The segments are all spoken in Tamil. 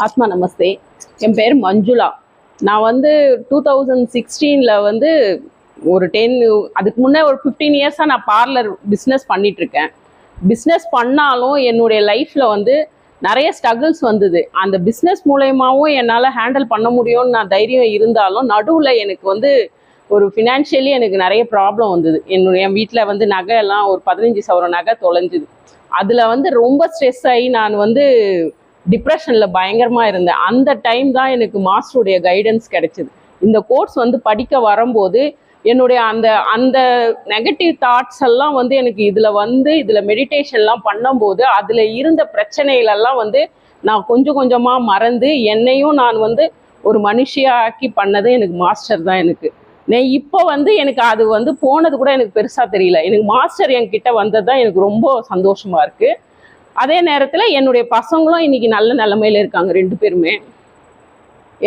ஆத்மா நமஸ்தே. என் பேர் மஞ்சுளா. நான் வந்து 2016 வந்து ஒரு 10 அதுக்கு முன்னே ஒரு 15 இயர்ஸாக நான் பார்லர் பிஸ்னஸ் பண்ணிகிட்ருக்கேன். பிஸ்னஸ் பண்ணாலும் என்னுடைய லைஃப்பில் வந்து நிறைய ஸ்ட்ரகிள்ஸ் வந்தது. அந்த பிஸ்னஸ் மூலயமாவும் என்னால் ஹேண்டில் பண்ண முடியும்னு நான் தைரியம் இருந்தாலும் நடுவில் எனக்கு வந்து ஒரு ஃபினான்ஷியலி எனக்கு நிறைய ப்ராப்ளம் வந்தது. என் வீட்டில் வந்து நகை எல்லாம் ஒரு 15 சவரம் நகை தொலைஞ்சுது. அதில் வந்து ரொம்ப ஸ்ட்ரெஸ் ஆகி நான் வந்து டிப்ரெஷனில் பயங்கரமாக இருந்தேன். அந்த டைம் தான் எனக்கு மாஸ்டருடைய கைடன்ஸ் கிடைச்சிது. இந்த கோர்ஸ் வந்து படிக்க வரும்போது என்னுடைய அந்த அந்த நெகட்டிவ் தாட்ஸ் எல்லாம் வந்து எனக்கு இதில் மெடிடேஷன்லாம் பண்ணும்போது அதில் இருந்த பிரச்சனைகளெல்லாம் வந்து நான் கொஞ்சம் கொஞ்சமாக மறந்து என்னையும் நான் வந்து ஒரு மனுஷியாக ஆக்கி பண்ணது எனக்கு மாஸ்டர் தான். இப்போ வந்து எனக்கு அது வந்து போனது கூட எனக்கு பெருசாக தெரியல. எனக்கு மாஸ்டர் என்கிட்ட வந்தது தான் எனக்கு ரொம்ப சந்தோஷமாக இருக்குது. அதே நேரத்தில் என்னுடைய பசங்களும் இன்றைக்கி நல்ல நிலைமையில் இருக்காங்க 2 பேருமே.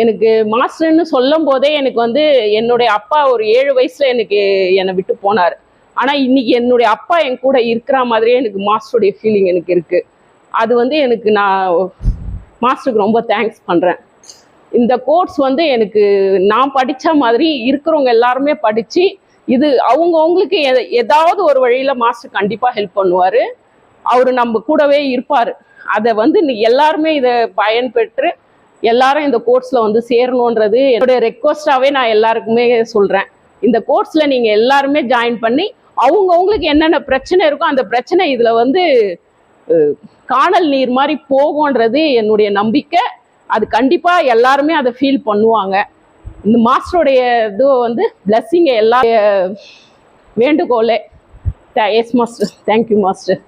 எனக்கு மாஸ்டர்னு சொல்லும் போதே எனக்கு வந்து என்னுடைய அப்பா ஒரு 7 வயசில் என்னை விட்டு போனார். ஆனால் இன்றைக்கி என்னுடைய அப்பா என் கூட இருக்கிற மாதிரியே எனக்கு மாஸ்டருடைய ஃபீலிங் எனக்கு இருக்குது. அது வந்து நான் மாஸ்டருக்கு ரொம்ப தேங்க்ஸ் பண்ணுறேன். இந்த கோர்ஸ் வந்து நான் படித்த மாதிரி இருக்கிறவங்க எல்லாருமே படித்து இது அவங்கவுங்களுக்கு ஏதாவது ஒரு வழியில் மாஸ்டர் கண்டிப்பாக ஹெல்ப் பண்ணுவார். அவர் நம்ம கூடவே இருப்பார். அதை வந்து எல்லாருமே இதை பயன்பெற்று எல்லாரும் இந்த கோர்ஸில் வந்து சேரணுன்றது என்னுடைய ரெக்வஸ்டாகவே நான் எல்லாருக்குமே சொல்கிறேன். இந்த கோர்ஸில் நீங்கள் எல்லாருமே ஜாயின் பண்ணி அவங்கவுங்களுக்கு என்னென்ன பிரச்சனை இருக்கோ அந்த பிரச்சனை இதில் வந்து காணல் நீர் மாதிரி போகும்ன்றது என்னுடைய நம்பிக்கை. அது கண்டிப்பாக எல்லாருமே அதை ஃபீல் பண்ணுவாங்க. இந்த மாஸ்டருடைய இது வந்து பிளஸ்ஸிங்கை எல்லா வேண்டுகோளே. Yes master, thank you master.